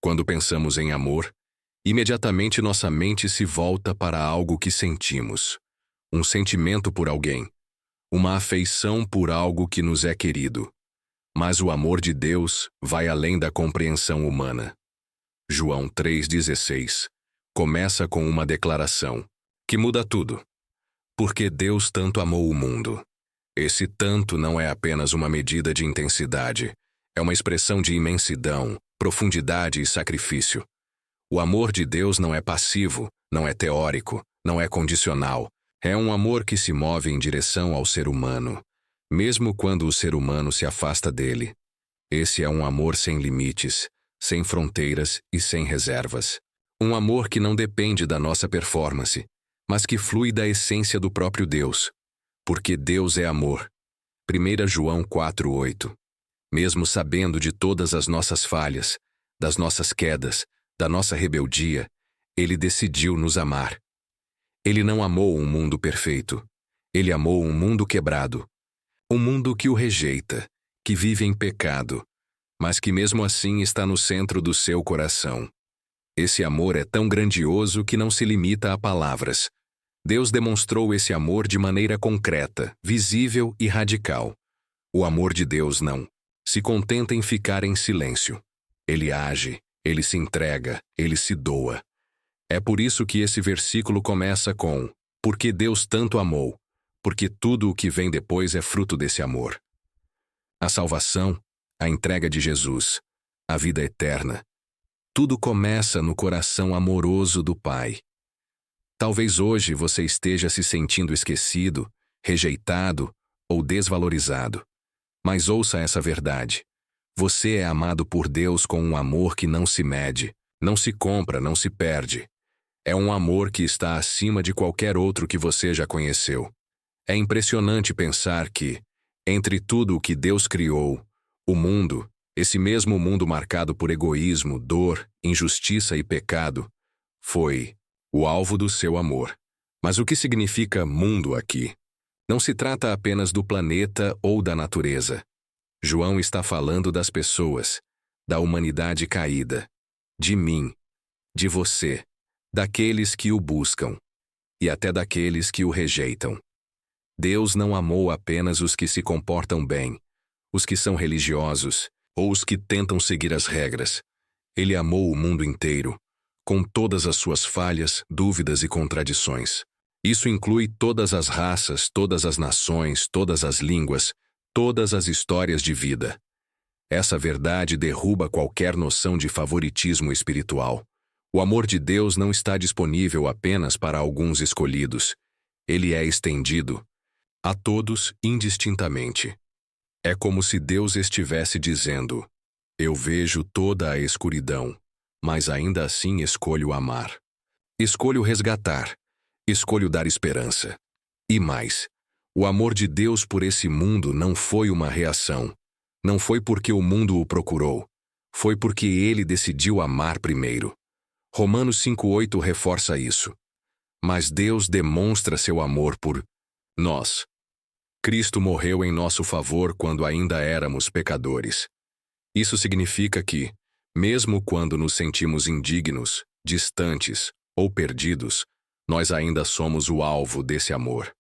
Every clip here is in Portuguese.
Quando pensamos em amor, imediatamente nossa mente se volta para algo que sentimos. Um sentimento por alguém. Uma afeição por algo que nos é querido. Mas o amor de Deus vai além da compreensão humana. João 3,16 começa com uma declaração que muda tudo. Porque Deus tanto amou o mundo. Esse tanto não é apenas uma medida de intensidade, é uma expressão de imensidão, profundidade e sacrifício. O amor de Deus não é passivo, não é teórico, não é condicional. É um amor que se move em direção ao ser humano, mesmo quando o ser humano se afasta dele. Esse é um amor sem limites, sem fronteiras e sem reservas. Um amor que não depende da nossa performance, mas que flui da essência do próprio Deus. Porque Deus é amor. 1 João 4,8. Mesmo sabendo de todas as nossas falhas, das nossas quedas, da nossa rebeldia, Ele decidiu nos amar. Ele não amou um mundo perfeito. Ele amou um mundo quebrado. Um mundo que o rejeita, que vive em pecado, mas que mesmo assim está no centro do seu coração. Esse amor é tão grandioso que não se limita a palavras. Deus demonstrou esse amor de maneira concreta, visível e radical. O amor de Deus não se contenta em ficar em silêncio. Ele age, ele se entrega, ele se doa. É por isso que esse versículo começa com: porque Deus tanto amou, porque tudo o que vem depois é fruto desse amor. A salvação, a entrega de Jesus, a vida eterna. Tudo começa no coração amoroso do Pai. Talvez hoje você esteja se sentindo esquecido, rejeitado ou desvalorizado. Mas ouça essa verdade. Você é amado por Deus com um amor que não se mede, não se compra, não se perde. É um amor que está acima de qualquer outro que você já conheceu. É impressionante pensar que, entre tudo o que Deus criou, o mundo, esse mesmo mundo marcado por egoísmo, dor, injustiça e pecado, foi o alvo do seu amor. Mas o que significa mundo aqui? Não se trata apenas do planeta ou da natureza. João está falando das pessoas, da humanidade caída, de mim, de você, daqueles que o buscam, e até daqueles que o rejeitam. Deus não amou apenas os que se comportam bem, os que são religiosos, ou os que tentam seguir as regras. Ele amou o mundo inteiro, com todas as suas falhas, dúvidas e contradições. Isso inclui todas as raças, todas as nações, todas as línguas, todas as histórias de vida. Essa verdade derruba qualquer noção de favoritismo espiritual. O amor de Deus não está disponível apenas para alguns escolhidos. Ele é estendido a todos indistintamente. É como se Deus estivesse dizendo: eu vejo toda a escuridão, mas ainda assim escolho amar. Escolho resgatar. Escolho dar esperança. E mais, o amor de Deus por esse mundo não foi uma reação. Não foi porque o mundo o procurou. Foi porque ele decidiu amar primeiro. Romanos 5,8 reforça isso. Mas Deus demonstra seu amor por nós. Cristo morreu em nosso favor quando ainda éramos pecadores. Isso significa que, mesmo quando nos sentimos indignos, distantes ou perdidos, nós ainda somos o alvo desse amor.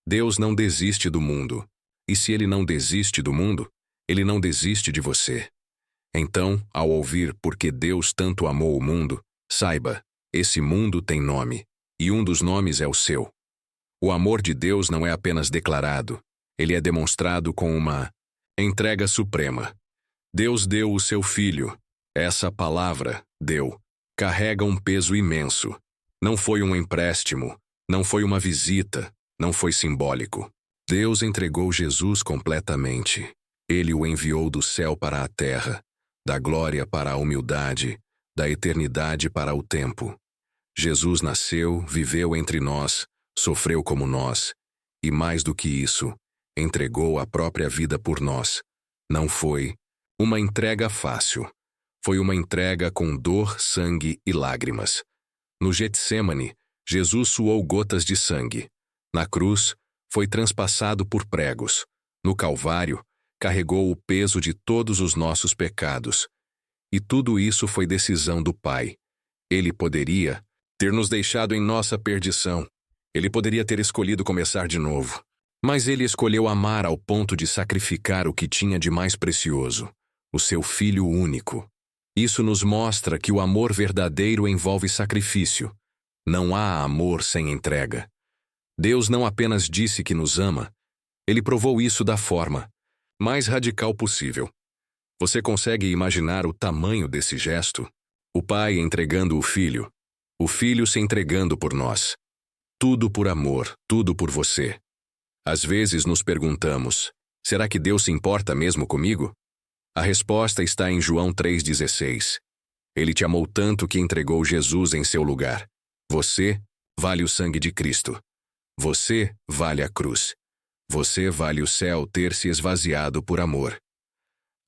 Deus não desiste do mundo. E se ele não desiste do mundo, ele não desiste de você. Então, ao ouvir porque Deus tanto amou o mundo, saiba, esse mundo tem nome, e um dos nomes é o seu. O amor de Deus não é apenas declarado, ele é demonstrado com uma entrega suprema. Deus deu o seu Filho. Essa palavra, deu, carrega um peso imenso. Não foi um empréstimo, não foi uma visita, não foi simbólico. Deus entregou Jesus completamente. Ele o enviou do céu para a terra, da glória para a humildade, da eternidade para o tempo. Jesus nasceu, viveu entre nós, sofreu como nós, e mais do que isso, entregou a própria vida por nós. Não foi uma entrega fácil. Foi uma entrega com dor, sangue e lágrimas. No Getsêmani, Jesus suou gotas de sangue. Na cruz, foi transpassado por pregos. No Calvário, carregou o peso de todos os nossos pecados. E tudo isso foi decisão do Pai. Ele poderia ter nos deixado em nossa perdição. Ele poderia ter escolhido começar de novo. Mas ele escolheu amar ao ponto de sacrificar o que tinha de mais precioso, o seu Filho único. Isso nos mostra que o amor verdadeiro envolve sacrifício. Não há amor sem entrega. Deus não apenas disse que nos ama, ele provou isso da forma mais radical possível. Você consegue imaginar o tamanho desse gesto? O Pai entregando o Filho se entregando por nós. Tudo por amor, tudo por você. Às vezes nos perguntamos, será que Deus se importa mesmo comigo? A resposta está em João 3,16. Ele te amou tanto que entregou Jesus em seu lugar. Você vale o sangue de Cristo. Você vale a cruz. Você vale o céu ter se esvaziado por amor.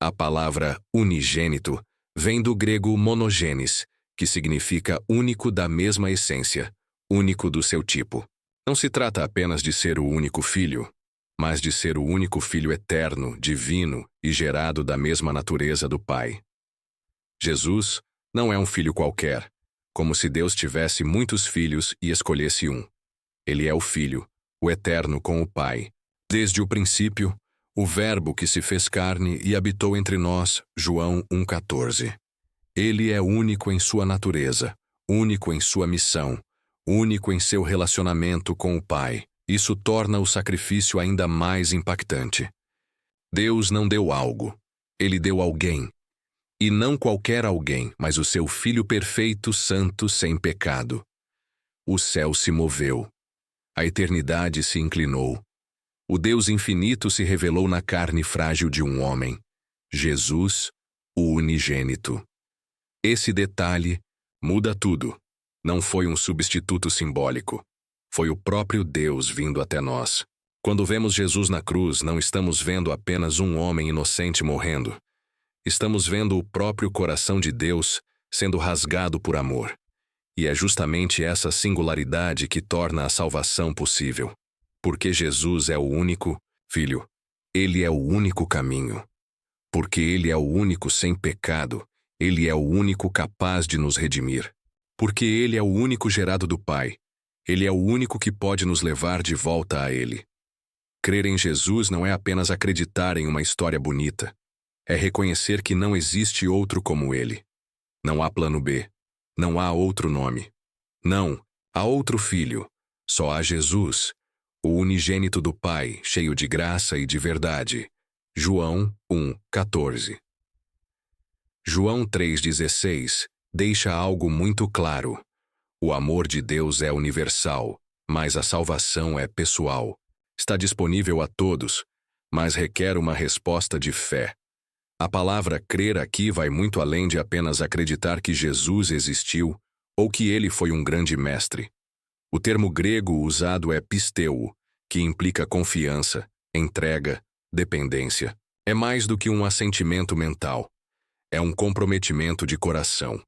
A palavra unigênito vem do grego monogenes, que significa único da mesma essência, único do seu tipo. Não se trata apenas de ser o único filho, mas de ser o único filho eterno, divino e gerado da mesma natureza do Pai. Jesus não é um filho qualquer, como se Deus tivesse muitos filhos e escolhesse um. Ele é o Filho, o eterno com o Pai. Desde o princípio, o Verbo que se fez carne e habitou entre nós, João 1,14. Ele é único em sua natureza, único em sua missão, único em seu relacionamento com o Pai. Isso torna o sacrifício ainda mais impactante. Deus não deu algo, ele deu alguém. E não qualquer alguém, mas o seu Filho perfeito, santo, sem pecado. O céu se moveu. A eternidade se inclinou. O Deus infinito se revelou na carne frágil de um homem, Jesus, o unigênito. Esse detalhe muda tudo. Não foi um substituto simbólico. Foi o próprio Deus vindo até nós. Quando vemos Jesus na cruz, não estamos vendo apenas um homem inocente morrendo. Estamos vendo o próprio coração de Deus sendo rasgado por amor. E é justamente essa singularidade que torna a salvação possível. Porque Jesus é o único Filho. Ele é o único caminho. Porque Ele é o único sem pecado. Ele é o único capaz de nos redimir. Porque Ele é o único gerado do Pai. Ele é o único que pode nos levar de volta a Ele. Crer em Jesus não é apenas acreditar em uma história bonita. É reconhecer que não existe outro como Ele. Não há plano B. Não há outro nome. Não, há outro Filho. Só há Jesus, o unigênito do Pai, cheio de graça e de verdade. João 1,14. João 3,16 deixa algo muito claro. O amor de Deus é universal, mas a salvação é pessoal. Está disponível a todos, mas requer uma resposta de fé. A palavra crer aqui vai muito além de apenas acreditar que Jesus existiu ou que ele foi um grande mestre. O termo grego usado é pisteu, que implica confiança, entrega, dependência. É mais do que um assentimento mental. É um comprometimento de coração.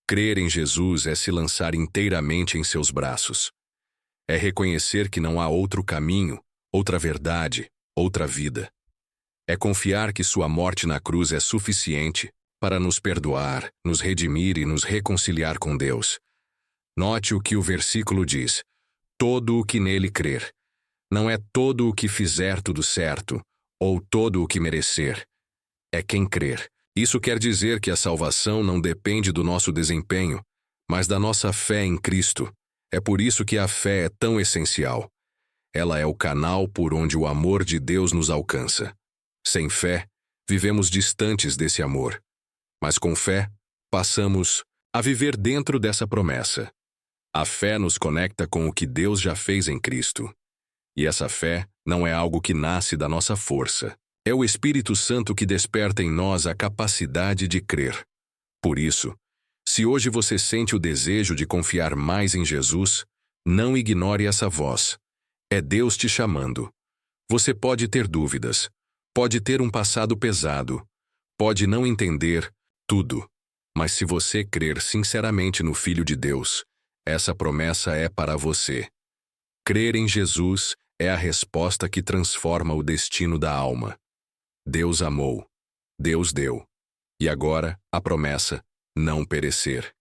Crer em Jesus é se lançar inteiramente em seus braços. É reconhecer que não há outro caminho, outra verdade, outra vida. É confiar que sua morte na cruz é suficiente para nos perdoar, nos redimir e nos reconciliar com Deus. Note o que o versículo diz: todo o que nele crer. Não é todo o que fizer tudo certo, ou todo o que merecer. É quem crer. Isso quer dizer que a salvação não depende do nosso desempenho, mas da nossa fé em Cristo. É por isso que a fé é tão essencial. Ela é o canal por onde o amor de Deus nos alcança. Sem fé, vivemos distantes desse amor. Mas com fé, passamos a viver dentro dessa promessa. A fé nos conecta com o que Deus já fez em Cristo. E essa fé não é algo que nasce da nossa força. É o Espírito Santo que desperta em nós a capacidade de crer. Por isso, se hoje você sente o desejo de confiar mais em Jesus, não ignore essa voz. É Deus te chamando. Você pode ter dúvidas, pode ter um passado pesado, pode não entender tudo, mas se você crer sinceramente no Filho de Deus, essa promessa é para você. Crer em Jesus é a resposta que transforma o destino da alma. Deus amou, Deus deu, E agora, a promessa: não perecer.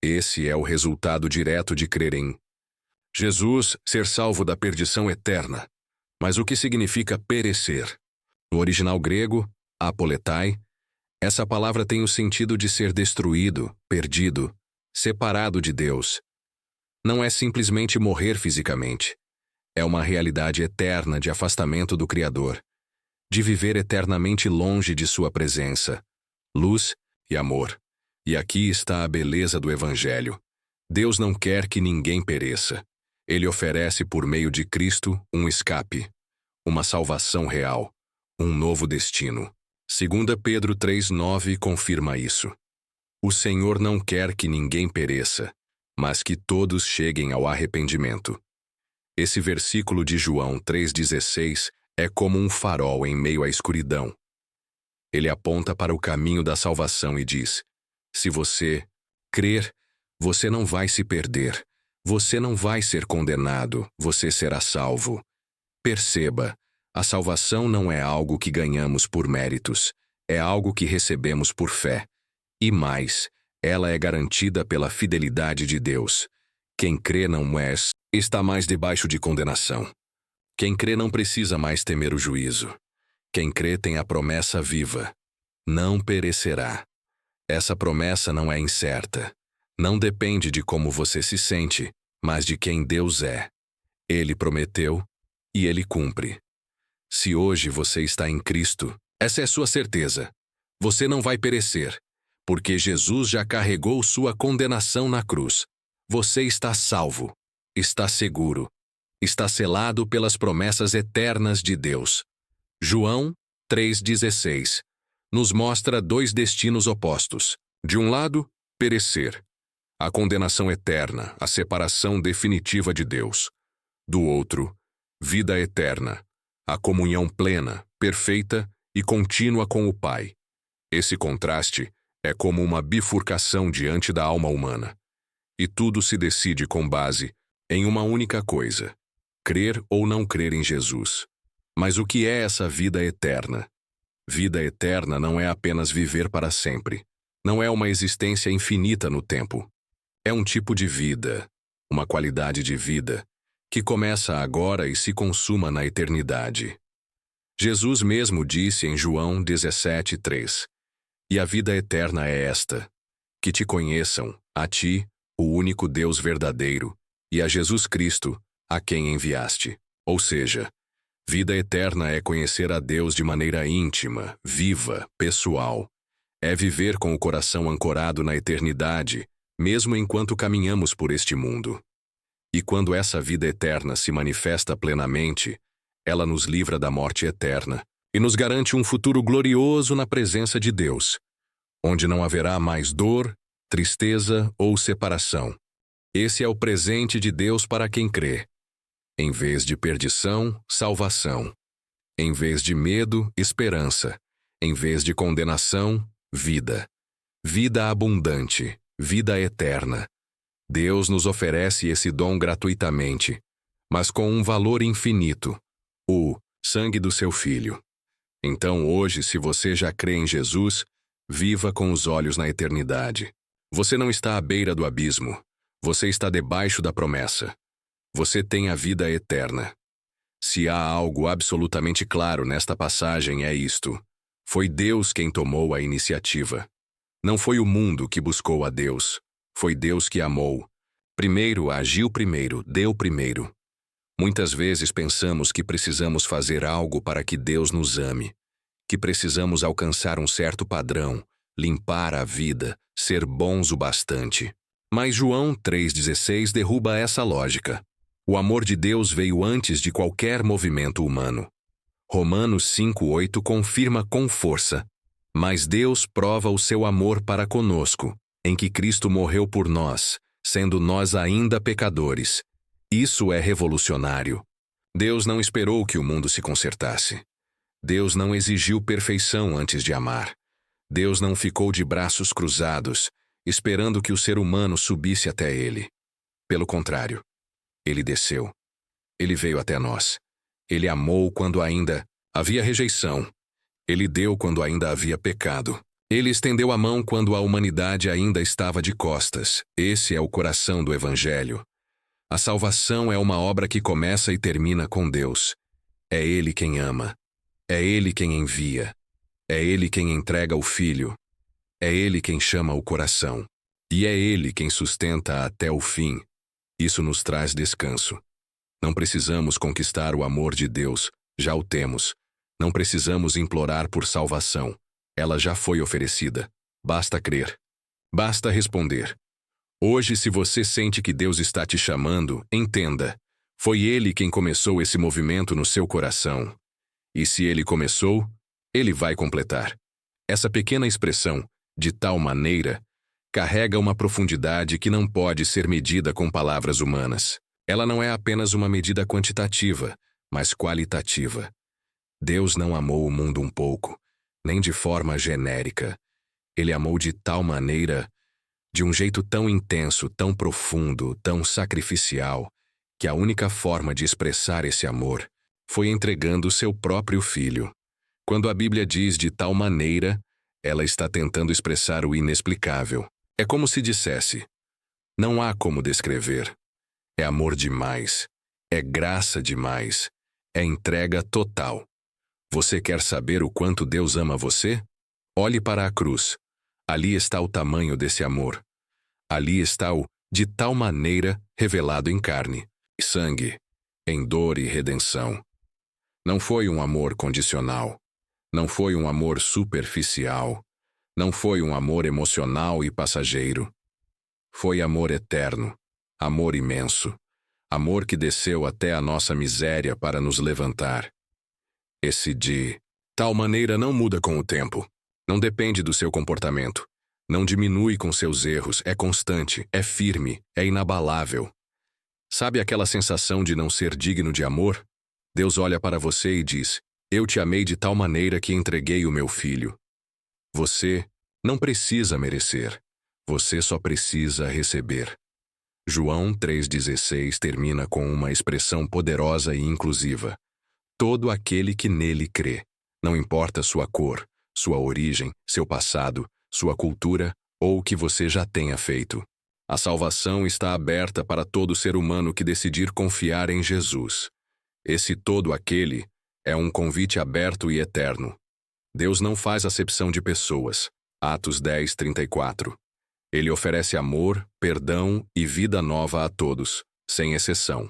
Esse é o resultado direto de crer em Jesus, ser salvo da perdição eterna. Mas o que significa perecer? No original grego, apoletai, essa palavra tem o sentido de ser destruído, perdido, separado de Deus. Não é simplesmente morrer fisicamente. É uma realidade eterna de afastamento do Criador, de viver eternamente longe de sua presença, luz e amor. E aqui está a beleza do Evangelho. Deus não quer que ninguém pereça. Ele oferece por meio de Cristo um escape, uma salvação real, um novo destino. 2 Pedro 3,9 confirma isso. O Senhor não quer que ninguém pereça, mas que todos cheguem ao arrependimento. Esse versículo de João 3,16 é como um farol em meio à escuridão. Ele aponta para o caminho da salvação e diz: se você crer, você não vai se perder. Você não vai ser condenado, você será salvo. Perceba, a salvação não é algo que ganhamos por méritos, é algo que recebemos por fé. E mais, ela é garantida pela fidelidade de Deus. Quem crê não está mais debaixo de condenação. Quem crê não precisa mais temer o juízo. Quem crê tem a promessa viva: não perecerá. Essa promessa não é incerta. Não depende de como você se sente, mas de quem Deus é. Ele prometeu e Ele cumpre. Se hoje você está em Cristo, essa é sua certeza. Você não vai perecer, porque Jesus já carregou sua condenação na cruz. Você está salvo, está seguro, está selado pelas promessas eternas de Deus. João 3,16 nos mostra dois destinos opostos. De um lado, perecer, a condenação eterna, a separação definitiva de Deus. Do outro, vida eterna, a comunhão plena, perfeita e contínua com o Pai. Esse contraste é como uma bifurcação diante da alma humana. E tudo se decide com base em uma única coisa: crer ou não crer em Jesus. Mas o que é essa vida eterna? Vida eterna não é apenas viver para sempre. Não é uma existência infinita no tempo. É um tipo de vida, uma qualidade de vida, que começa agora e se consuma na eternidade. Jesus mesmo disse em João 17,3: e a vida eterna é esta, que te conheçam, a ti, o único Deus verdadeiro, e a Jesus Cristo, a quem enviaste. Ou seja, vida eterna é conhecer a Deus de maneira íntima, viva, pessoal. É viver com o coração ancorado na eternidade, mesmo enquanto caminhamos por este mundo. E quando essa vida eterna se manifesta plenamente, ela nos livra da morte eterna e nos garante um futuro glorioso na presença de Deus, onde não haverá mais dor, tristeza ou separação. Esse é o presente de Deus para quem crê. Em vez de perdição, salvação. Em vez de medo, esperança. Em vez de condenação, vida. Vida abundante, vida eterna. Deus nos oferece esse dom gratuitamente, mas com um valor infinito: o sangue do seu Filho. Então hoje, se você já crê em Jesus, viva com os olhos na eternidade. Você não está à beira do abismo. Você está debaixo da promessa. Você tem a vida eterna. Se há algo absolutamente claro nesta passagem, é isto: foi Deus quem tomou a iniciativa. Não foi o mundo que buscou a Deus. Foi Deus que amou. Primeiro, agiu primeiro, deu primeiro. Muitas vezes pensamos que precisamos fazer algo para que Deus nos ame, que precisamos alcançar um certo padrão, limpar a vida, ser bons o bastante. Mas João 3,16 derruba essa lógica. O amor de Deus veio antes de qualquer movimento humano. Romanos 5,8 confirma com força: mas Deus prova o seu amor para conosco, em que Cristo morreu por nós, sendo nós ainda pecadores. Isso é revolucionário. Deus não esperou que o mundo se consertasse. Deus não exigiu perfeição antes de amar. Deus não ficou de braços cruzados, esperando que o ser humano subisse até Ele. Pelo contrário, Ele desceu. Ele veio até nós. Ele amou quando ainda havia rejeição. Ele deu quando ainda havia pecado. Ele estendeu a mão quando a humanidade ainda estava de costas. Esse é o coração do Evangelho. A salvação é uma obra que começa e termina com Deus. É Ele quem ama. É Ele quem envia. É Ele quem entrega o Filho. É Ele quem chama o coração. E é Ele quem sustenta até o fim. Isso nos traz descanso. Não precisamos conquistar o amor de Deus, já o temos. Não precisamos implorar por salvação. Ela já foi oferecida. Basta crer. Basta responder. Hoje, se você sente que Deus está te chamando, entenda. Foi Ele quem começou esse movimento no seu coração. E se Ele começou, Ele vai completar. Essa pequena expressão, de tal maneira, carrega uma profundidade que não pode ser medida com palavras humanas. Ela não é apenas uma medida quantitativa, mas qualitativa. Deus não amou o mundo um pouco, nem de forma genérica. Ele amou de tal maneira, de um jeito tão intenso, tão profundo, tão sacrificial, que a única forma de expressar esse amor foi entregando o seu próprio filho. Quando a Bíblia diz de tal maneira, ela está tentando expressar o inexplicável. É como se dissesse: não há como descrever. É amor demais. É graça demais. É entrega total. Você quer saber o quanto Deus ama você? Olhe para a cruz. Ali está o tamanho desse amor. Ali está o de tal maneira revelado em carne e sangue, em dor e redenção. Não foi um amor condicional. Não foi um amor superficial. Não foi um amor emocional e passageiro. Foi amor eterno, amor imenso, amor que desceu até a nossa miséria para nos levantar. Esse de tal maneira não muda com o tempo. Não depende do seu comportamento. Não diminui com seus erros. É constante, é firme, é inabalável. Sabe aquela sensação de não ser digno de amor? Deus olha para você e diz: eu te amei de tal maneira que entreguei o meu filho. Você não precisa merecer. Você só precisa receber. João 3,16 termina com uma expressão poderosa e inclusiva. Todo aquele que nele crê, não importa sua cor, sua origem, seu passado, sua cultura ou o que você já tenha feito. A salvação está aberta para todo ser humano que decidir confiar em Jesus. Esse todo aquele é um convite aberto e eterno. Deus não faz acepção de pessoas. Atos 10:34. Ele oferece amor, perdão e vida nova a todos, sem exceção.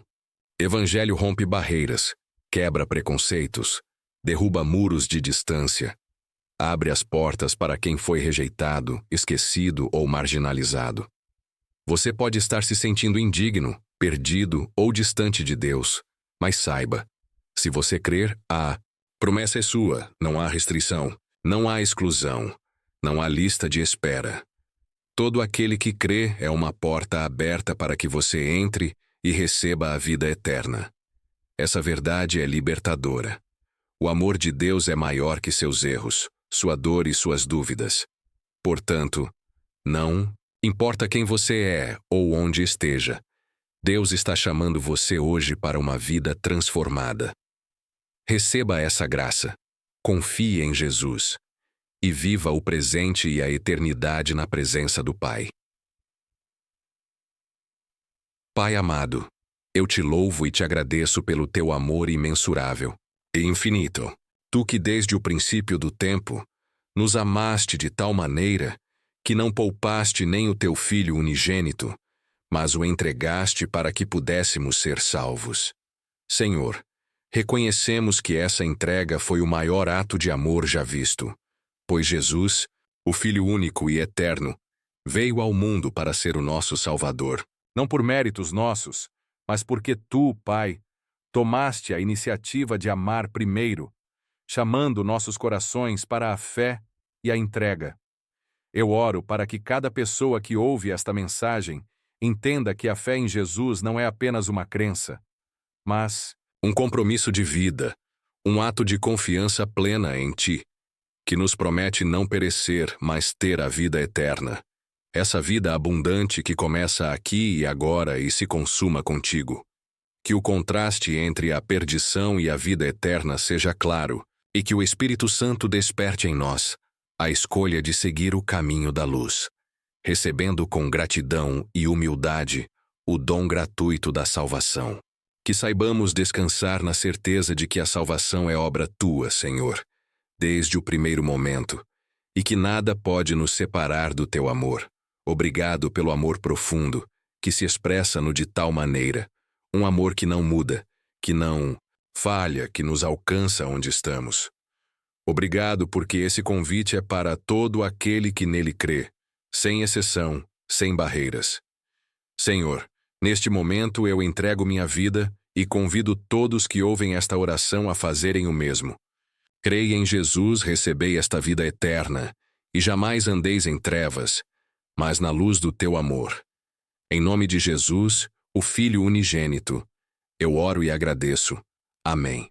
Evangelho rompe barreiras, quebra preconceitos, derruba muros de distância, abre as portas para quem foi rejeitado, esquecido ou marginalizado. Você pode estar se sentindo indigno, perdido ou distante de Deus, mas saiba, se você crer, a promessa é sua, não há restrição, não há exclusão, não há lista de espera. Todo aquele que crê é uma porta aberta para que você entre e receba a vida eterna. Essa verdade é libertadora. O amor de Deus é maior que seus erros, sua dor e suas dúvidas. Portanto, não importa quem você é ou onde esteja, Deus está chamando você hoje para uma vida transformada. Receba essa graça. Confie em Jesus. E viva o presente e a eternidade na presença do Pai. Pai amado, eu te louvo e te agradeço pelo teu amor imensurável e infinito. Tu que desde o princípio do tempo nos amaste de tal maneira que não poupaste nem o teu Filho unigênito, mas o entregaste para que pudéssemos ser salvos. Senhor, reconhecemos que essa entrega foi o maior ato de amor já visto, pois Jesus, o Filho único e eterno, veio ao mundo para ser o nosso Salvador, não por méritos nossos, mas porque tu, Pai, tomaste a iniciativa de amar primeiro, chamando nossos corações para a fé e a entrega. Eu oro para que cada pessoa que ouve esta mensagem entenda que a fé em Jesus não é apenas uma crença, mas um compromisso de vida, um ato de confiança plena em Ti, que nos promete não perecer, mas ter a vida eterna. Essa vida abundante que começa aqui e agora e se consuma contigo. Que o contraste entre a perdição e a vida eterna seja claro, e que o Espírito Santo desperte em nós a escolha de seguir o caminho da luz, recebendo com gratidão e humildade o dom gratuito da salvação. Que saibamos descansar na certeza de que a salvação é obra tua, Senhor, desde o primeiro momento, e que nada pode nos separar do teu amor. Obrigado pelo amor profundo, que se expressa-no de tal maneira, um amor que não muda, que não falha, que nos alcança onde estamos. Obrigado porque esse convite é para todo aquele que nele crê, sem exceção, sem barreiras. Senhor, neste momento eu entrego minha vida e convido todos que ouvem esta oração a fazerem o mesmo. Creia em Jesus, recebei esta vida eterna, e jamais andeis em trevas, mas na luz do teu amor. Em nome de Jesus, o Filho unigênito, eu oro e agradeço. Amém.